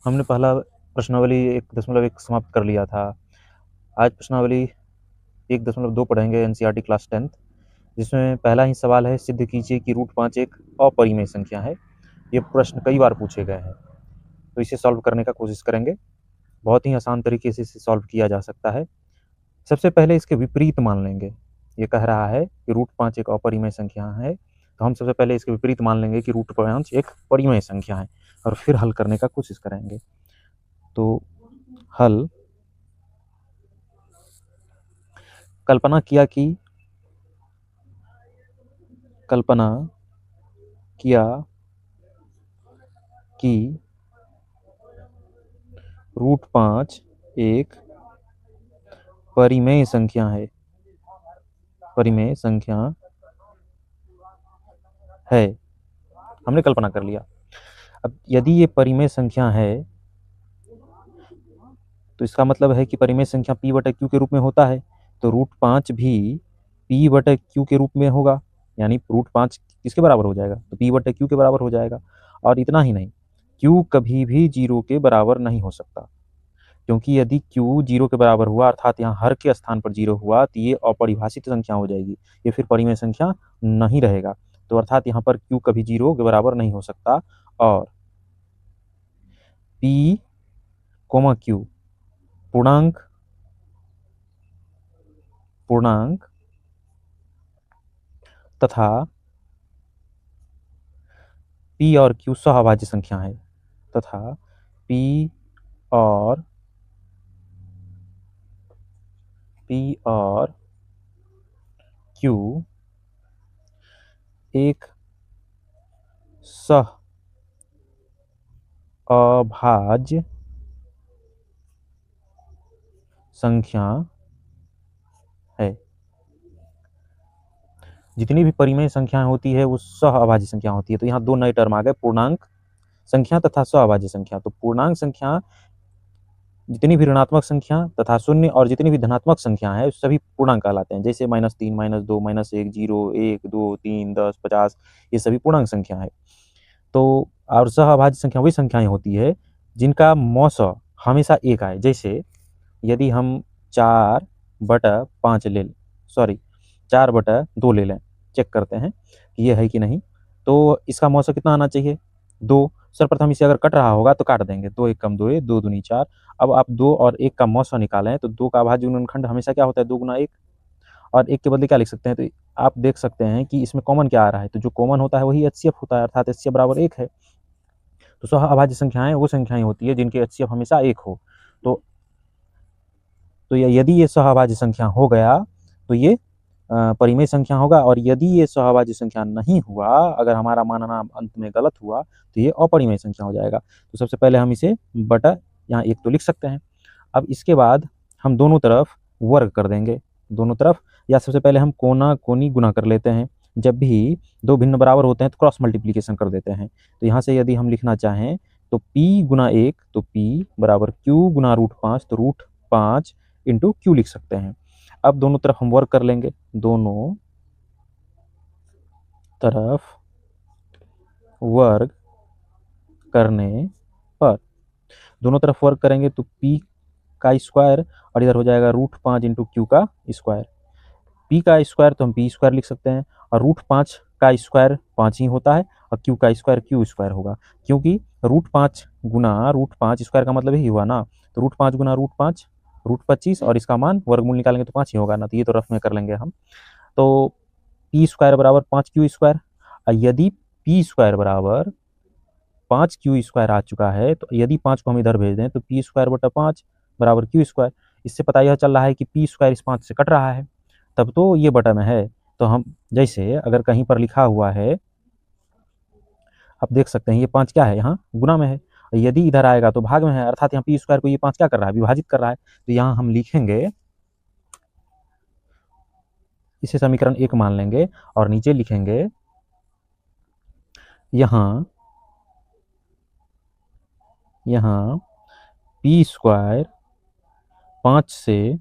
हमने पहला प्रश्नावली 1.1 समाप्त कर लिया था। आज प्रश्नावली 1.2 पढ़ेंगे एनसीईआरटी क्लास 10th, जिसमें पहला ही सवाल है, सिद्ध कीजिए कि √5 एक अपरिमेय संख्या है। ये प्रश्न कई बार पूछे गए हैं, तो इसे सॉल्व करने का कोशिश करेंगे। बहुत ही आसान तरीके से इसे सॉल्व किया जा सकता है। सबसे पहले इसके विपरीत मान लेंगे। ये कह रहा है कि √5 एक अपरिमेय संख्या है, तो हम सबसे पहले इसके विपरीत मान लेंगे कि √5 एक परिमेय संख्या है और फिर हल करने का कोशिश करेंगे। तो हल, कल्पना किया कि √5 एक परिमेय संख्या है। हमने कल्पना कर लिया। अब यदि ये परिमेय संख्या है तो इसका मतलब है कि परिमेय संख्या p/q के रूप में होता है, तो √5 भी p/q के रूप में होगा। यानी √5 किसके बराबर हो जाएगा? तो p/q के बराबर हो जाएगा। और इतना ही नहीं, q कभी भी 0 के बराबर नहीं हो सकता, क्योंकि यदि q 0 के बराबर हुआ, अर्थात यहाँ हर के स्थान पर 0 हुआ, तो ये अपरिभाषित संख्या हो जाएगी, ये फिर परिमेय संख्या नहीं रहेगा। तो अर्थात यहाँ पर q कभी 0 के बराबर नहीं हो सकता। और p, q पूर्णांक तथा p और q सहअभाज्य संख्या है, तथा p और q एक सहअभाज्य संख्या है। जितनी भी परिमेय संख्याएं होती है वो सहअभाज्य संख्या होती है। तो यहाँ दो नए टर्म आ गए, पूर्णांक संख्या तथा सहअभाज्य संख्या। तो पूर्णांक संख्या जितनी भी ऋणात्मक संख्या तथा शून्य और जितनी भी धनात्मक संख्या है सभी पूर्णांक कहलाते हैं। जैसे -3, -2, -1, 0, 1, 2, 3, 10, 50, ये सभी पूर्णांक संख्या है। तो और सहअभाज्य संख्या वही संख्याएं होती है जिनका मौस हमेशा एक आए। जैसे यदि हम 4/2 ले लें, चेक करते हैं कि ये है कि नहीं। तो इसका मौसा कितना आना चाहिए? 2। सर्वप्रथम इसे अगर कट रहा होगा तो काट देंगे, 2 1 कम 2 है, 2 दूनी 4। अब आप 2 और 1 का मौसा निकालें तो 2 का अभाज्य गुणनखंड हमेशा क्या होता है? 2 गुना 1। और 1 के बदले क्या लिख सकते हैं? तो आप देख सकते हैं कि इसमें कॉमन क्या आ रहा है, तो जो कॉमन होता है वही एचसीएफ होता है, अर्थात एचसीएफ बराबर 1 है। तो सहअभाज्य संख्याएं वो संख्याएं होती है जिनके एचसीएफ हमेशा 1 हो। तो यदि ये सहअभाज्य संख्या हो गया तो ये परिमेय संख्या होगा, और यदि ये सहअभाज्य संख्या नहीं हुआ, अगर हमारा मानना अंत में गलत हुआ, तो ये अपरिमेय संख्या हो जाएगा। तो सबसे पहले हम इसे बटा यहाँ 1 तो लिख सकते हैं। अब इसके बाद हम दोनों तरफ वर्ग कर देंगे, दोनों तरफ, या सबसे पहले हम कोना कोनी गुना कर लेते हैं। जब भी दो भिन्न बराबर होते हैं तो क्रॉस मल्टीप्लीकेशन कर देते हैं। तो यहाँ से यदि हम लिखना चाहें तो p गुना 1, तो p बराबर q गुना √5, तो √5 इंटू q लिख सकते हैं। अब दोनों तरफ हम वर्क कर लेंगे, दोनों तरफ वर्ग करने पर दोनों तरफ वर्क करेंगे तो p का स्क्वायर और इधर हो जाएगा √5 इंटू q का स्क्वायर। p का स्क्वायर तो हम p स्क्वायर लिख सकते हैं, और √5 का स्क्वायर 5 ही होता है, और q का स्क्वायर q स्क्वायर होगा, क्योंकि √5 गुना √5 स्क्वायर का मतलब ही हुआ ना। तो √5 गुना √5 √25, और इसका मान वर्गमूल निकालेंगे तो 5 ही होगा ना। तो ये तो रफ में कर लेंगे हम। तो p स्क्वायर बराबर 5q स्क्वायर। यदि p स्क्वायर बराबर 5q स्क्वायर आ चुका है, तो यदि 5 को हम इधर भेज दें तो p स्क्वायर बटा 5 बराबर q स्क्वायर। इससे पता यह चल रहा है कि p स्क्वायर इस 5 से कट रहा है, तब तो ये बटा में है। तो हम जैसे अगर कहीं पर लिखा हुआ है, आप देख सकते हैं ये 5 क्या है, यहाँ गुना में है। यदि इधर आएगा तो भाग में है, अर्थात यहाँ p स्क्वायर को ये 5 क्या कर रहा है? विभाजित कर रहा है। तो यहाँ हम लिखेंगे, इसे समीकरण 1 मान लेंगे, और नीचे लिखेंगे यहाँ p स्क्वायर 5 से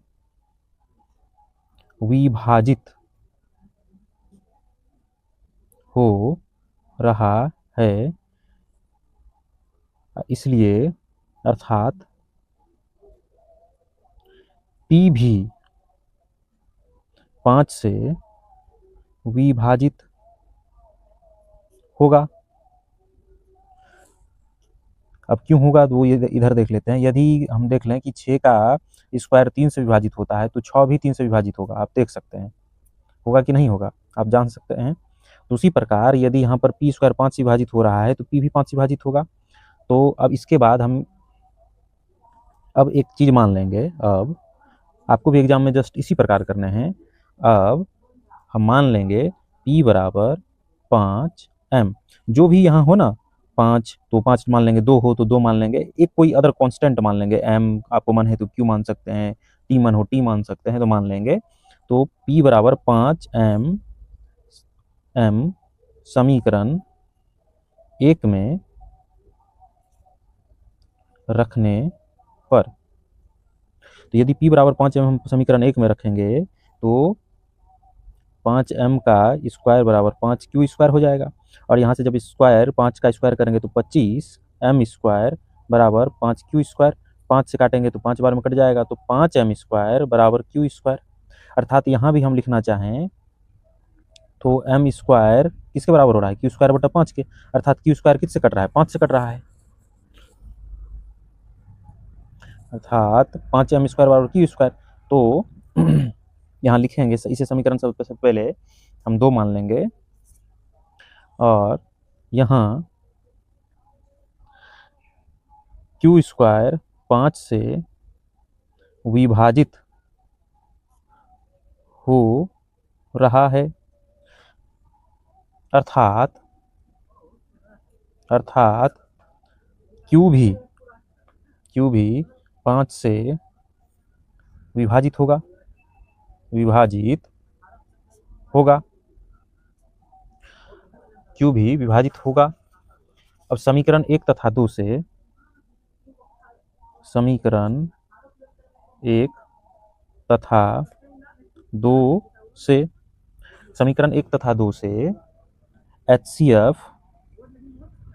विभाजित हो रहा है, इसलिए अर्थात P भी 5 से विभाजित होगा। अब क्यों होगा तो वो इधर देख लेते हैं। यदि हम देख लें कि 6 का स्क्वायर 3 से विभाजित होता है तो 6 भी 3 से विभाजित होगा। आप देख सकते हैं होगा कि नहीं होगा, आप जान सकते हैं। तो उसी प्रकार यदि यहाँ पर पी स्क्वायर 5 से विभाजित हो रहा है तो पी भी 5 से विभाजित होगा। तो अब इसके बाद हम अब एक चीज़ मान लेंगे, अब आपको भी एग्जाम में जस्ट इसी प्रकार करने हैं। अब हम मान लेंगे P बराबर 5m, जो भी यहाँ हो ना 5 तो 5 मान लेंगे, 2 हो तो 2 मान लेंगे, एक कोई अदर कांस्टेंट मान लेंगे। m आपको मन है तो q मान सकते हैं, t मन हो t मान सकते हैं, तो मान लेंगे। तो P बराबर 5m समीकरण 1 में रखने पर, तो यदि P बराबर 5m हम समीकरण 1 में रखेंगे तो 5m का स्क्वायर बराबर 5q स्क्वायर हो जाएगा। और यहाँ से जब स्क्वायर 5 का स्क्वायर करेंगे तो 25m स्क्वायर बराबर 5q स्क्वायर, 5 से काटेंगे तो 5 बार में कट जाएगा, तो 5m स्क्वायर बराबर q स्क्वायर। अर्थात यहाँ भी हम लिखना चाहें तो m स्क्वायर किसके बराबर हो रहा है, q स्क्वायर बटा 5 के, अर्थात q स्क्वायर किससे कट रहा है, 5 से कट रहा है। अर्थात 5m स्क्वायर बराबर q स्क्वायर। तो यहाँ लिखेंगे इसे समीकरण सबसे पहले हम 2 मान लेंगे और यहाँ q स्क्वायर 5 से विभाजित हो रहा है, अर्थात q भी 5 से विभाजित होगा, q भी विभाजित होगा। अब समीकरण 1 तथा 2 से, समीकरण 1 तथा 2 से HCF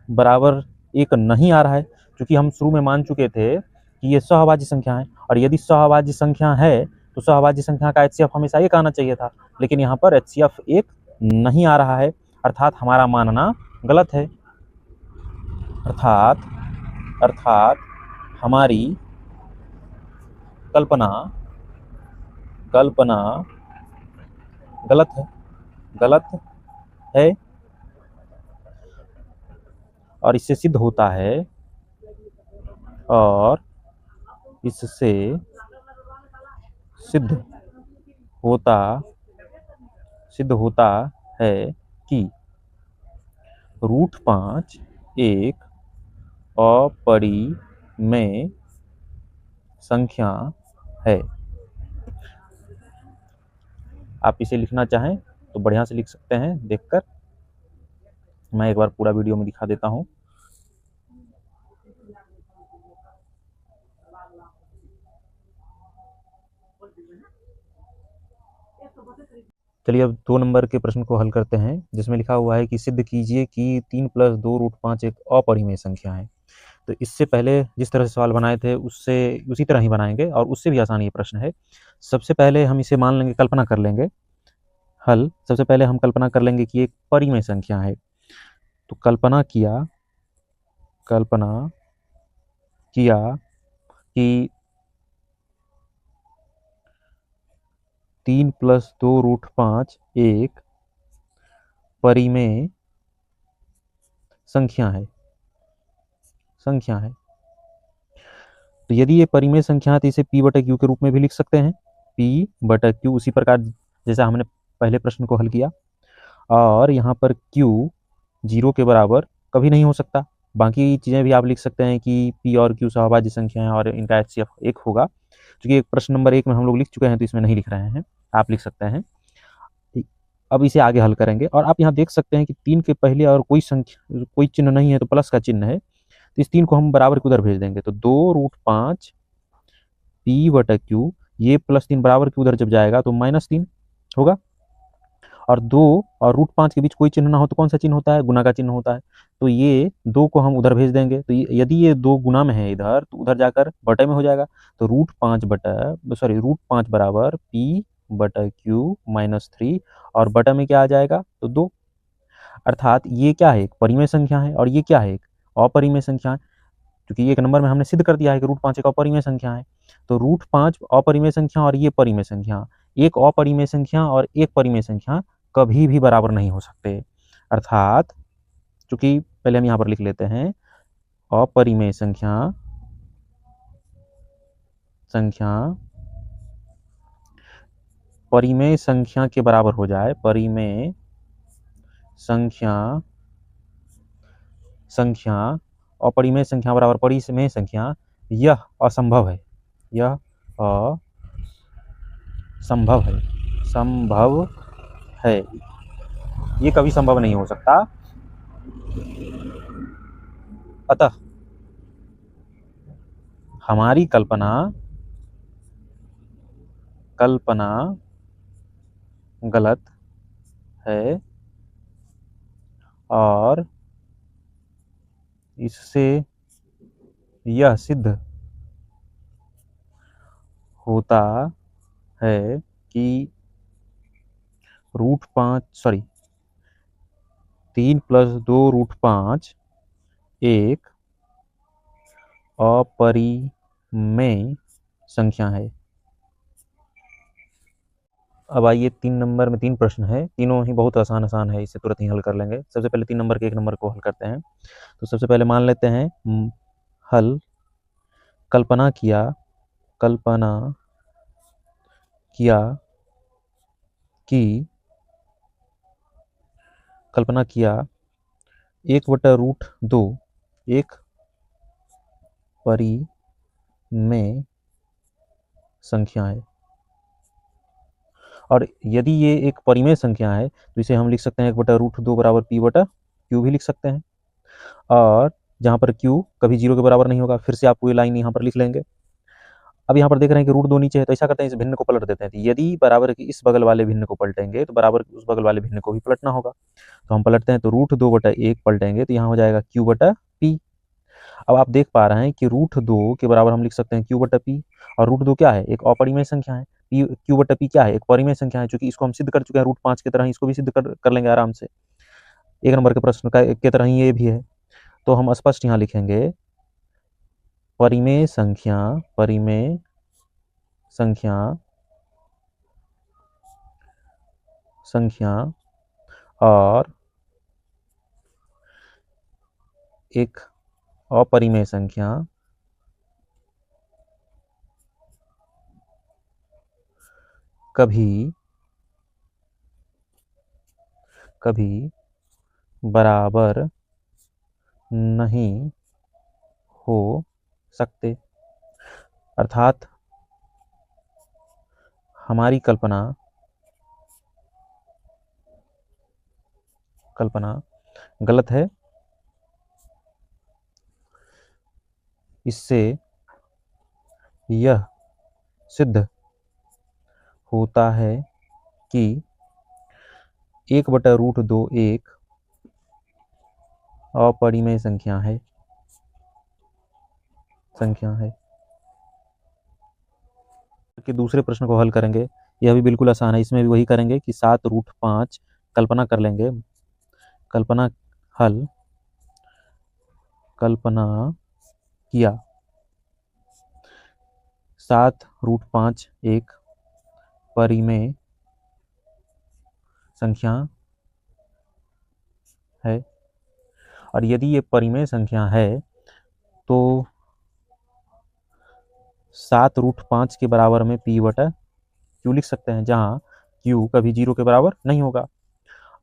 बराबर 1 नहीं आ रहा है, क्योंकि हम शुरू में मान चुके थे कि ये सहभाज्य संख्या है, और यदि सहभाज्य संख्या है तो सहभाज्य संख्या का HCF हमेशा 1 आना चाहिए था, लेकिन यहाँ पर HCF 1 नहीं आ रहा है, अर्थात हमारा मानना गलत है। अर्थात हमारी कल्पना गलत है और इससे सिद्ध होता है कि √5 एक अपरिमेय संख्या है। आप इसे लिखना चाहें तो बढ़िया से लिख सकते हैं देखकर। मैं एक बार पूरा वीडियो में दिखा देता हूं। चलिए अब 2 नंबर के प्रश्न को हल करते हैं, जिसमें लिखा हुआ है कि सिद्ध कीजिए कि 3 + 2 √5 एक अपरिमेय संख्या है। तो इससे पहले जिस तरह से सवाल बनाए थे उससे उसी तरह ही बनाएंगे और उससे भी आसान ये प्रश्न है। सबसे पहले हम इसे मान लेंगे, कल्पना कर लेंगे हल। सबसे पहले हम कल्पना कर लेंगे कि एक परिमेय संख्या है। तो कल्पना किया कि 3 + 2 √5 एक परिमेय संख्या है। तो यदि ये परिमेय संख्या है तो इसे P/Q के रूप में भी लिख सकते हैं। P/Q उसी प्रकार जैसा हमने पहले प्रश्न को हल किया, और यहाँ पर Q 0 के बराबर कभी नहीं हो सकता। बाकी चीज़ें भी आप लिख सकते हैं कि P और Q सहभाज्य संख्या है और इनका HCF 1 होगा। क्योंकि प्रश्न नंबर 1 में हम लोग लिख चुके हैं तो इसमें नहीं लिख रहे हैं, आप लिख सकते हैं। अब इसे आगे हल करेंगे और आप यहाँ देख सकते हैं कि 3 के पहले और कोई चिन्ह नहीं है, तो प्लस का चिन्ह है, तो इस 3 को हम बराबर के उधर भेज देंगे। तो 2√5 P/Q, ये +3 बराबर के उधर जब जाएगा तो -3 होगा। और 2 और √5 के बीच कोई चिन्ह ना हो तो कौन सा चिन्ह होता है? गुना का चिन्ह होता है। तो ये 2 को हम उधर भेज देंगे, तो यदि ये 2 गुना में है इधर, तो उधर जाकर बटे में हो जाएगा। तो √5 बराबर p/q-3, और बटा में क्या आ जाएगा? तो 2। अर्थात ये क्या है? एक परिमेय संख्या है, और ये क्या है? एक अपरिमेय संख्या है। क्योंकि एक नंबर में हमने सिद्ध कर दिया है कि √5 एक अपरिमेय संख्या है। तो √5 अपरिमेय संख्या और ये परिमेय संख्या, एक अपरिमेय संख्या और एक परिमेय संख्या कभी भी बराबर नहीं हो सकते। अर्थात चूंकि पहले हम यहाँ पर लिख लेते हैं, अपरिमेय संख्या परिमेय संख्या के बराबर हो जाए, परिमेय संख्या अपरिमेय संख्या बराबर परिमेय संख्या, यह असंभव है। यह असंभव है, संभव है, ये कभी संभव नहीं हो सकता। अतः हमारी कल्पना गलत है, और इससे यह सिद्ध होता है कि 3 + 2√5 एक अपरिमेय संख्या है। अब आइए 3 नंबर में 3 प्रश्न है, तीनों ही बहुत आसान है, इसे तुरंत ही हल कर लेंगे। सबसे पहले 3 नंबर के 1 नंबर को हल करते हैं। तो सबसे पहले मान लेते हैं हल। कल्पना किया कि 1/√2 एक परिमेय संख्या है, और यदि ये एक परिमेय संख्या है तो इसे हम लिख सकते हैं 1/√2 बराबर p/q भी लिख सकते हैं। और जहाँ पर q कभी 0 के बराबर नहीं होगा, फिर से आपको ये लाइन यहाँ पर लिख लेंगे। अब यहाँ पर देख रहे हैं कि √2 नीचे है, तो ऐसा करते हैं इस भिन्न को पलट देते हैं। तो यदि बराबर की इस बगल वाले भिन्न को पलटेंगे तो बराबर उस बगल वाले भिन्न को भी पलटना होगा। तो हम पलटते हैं, तो √2/1 पलटेंगे तो यहाँ हो जाएगा q/p। अब आप देख पा रहे हैं कि √2 के बराबर हम लिख सकते हैं q/p, और √2 क्या है? एक अपरिमेय संख्या है। q/p क्या है? एक परिमेय संख्या है। चूंकि इसको हम सिद्ध कर चुके हैं √5 की तरह ही इसको भी सिद्ध कर लेंगे आराम से, 1 नंबर के प्रश्न का की तरह ही ये भी है। तो हम स्पष्ट यहाँ लिखेंगे, परिमेय संख्या और एक अपरिमेय संख्या कभी बराबर नहीं हो सकते। अर्थात हमारी कल्पना गलत है। इससे यह सिद्ध होता है कि 1/√2 एक अपरिमेय संख्या है। कि दूसरे प्रश्न को हल करेंगे, यह भी बिल्कुल आसान है। इसमें भी वही करेंगे कि 7√5 कल्पना कर लेंगे। कल्पना किया 7√5 एक परिमेय संख्या है, और यदि ये परिमेय संख्या है तो 7√5 के बराबर में p/q लिख सकते हैं, जहाँ q कभी 0 के बराबर नहीं होगा।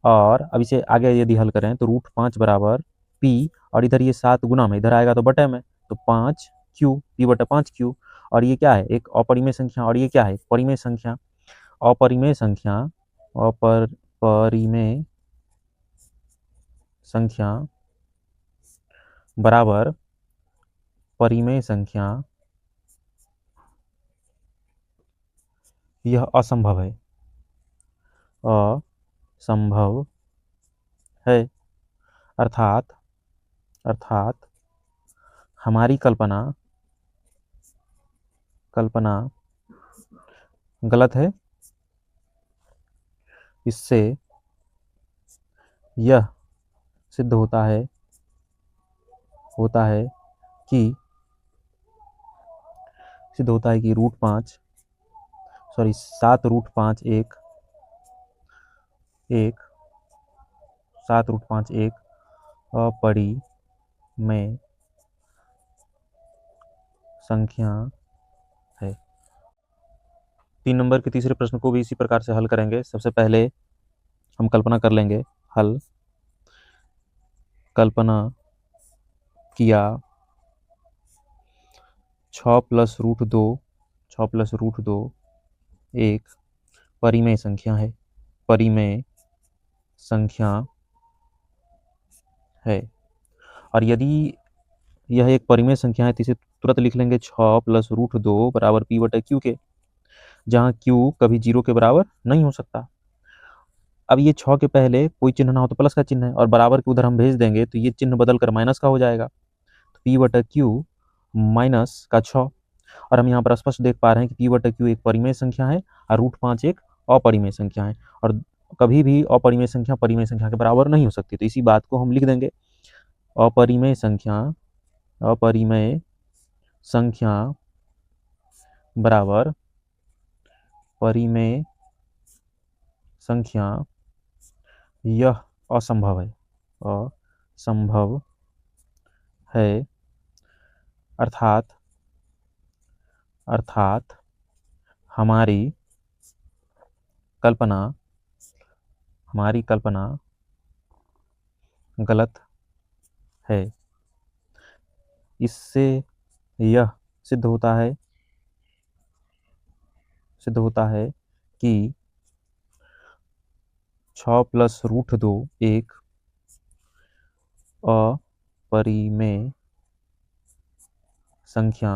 और अब इसे आगे यदि हल करें तो √5 बराबर p, और इधर ये 7 गुना में इधर आएगा तो बटे में, तो 5q, p/5q। और ये क्या है? एक अपरिमेय संख्या, और ये क्या है? परिमेय संख्या। अपरिमेय संख्या बराबर परिमेय संख्या, यह असंभव है। संभव है। अर्थात अर्थात हमारी कल्पना गलत है। इससे यह सिद्ध होता है कि सात रूट पाँच एक अपरिमेय संख्या है। 3 नंबर के तीसरे प्रश्न को भी इसी प्रकार से हल करेंगे। सबसे पहले हम कल्पना कर लेंगे। कल्पना किया 6 + √2 एक परिमेय संख्या है। और यदि यह एक परिमेय संख्या है तो इसे तुरंत लिख लेंगे 6 + √2 बराबर p/q के, जहाँ q कभी 0 के बराबर नहीं हो सकता। अब ये 6 के पहले कोई चिन्ह ना हो तो प्लस का चिन्ह है, और बराबर के उधर हम भेज देंगे तो ये चिन्ह बदल कर माइनस का हो जाएगा। तो p/q -6। और हम यहाँ पर स्पष्ट देख पा रहे हैं कि p/q एक परिमेय संख्या है और √5 एक अपरिमेय संख्या है, और कभी भी अपरिमेय संख्या परिमेय संख्या के बराबर नहीं हो सकती। तो इसी बात को हम लिख देंगे। अपरिमेय संख्या बराबर परिमेय संख्या, यह असंभव है। अर्थात हमारी कल्पना गलत है। इससे यह सिद्ध होता है कि 6 + √2 एक अपरिमेय संख्या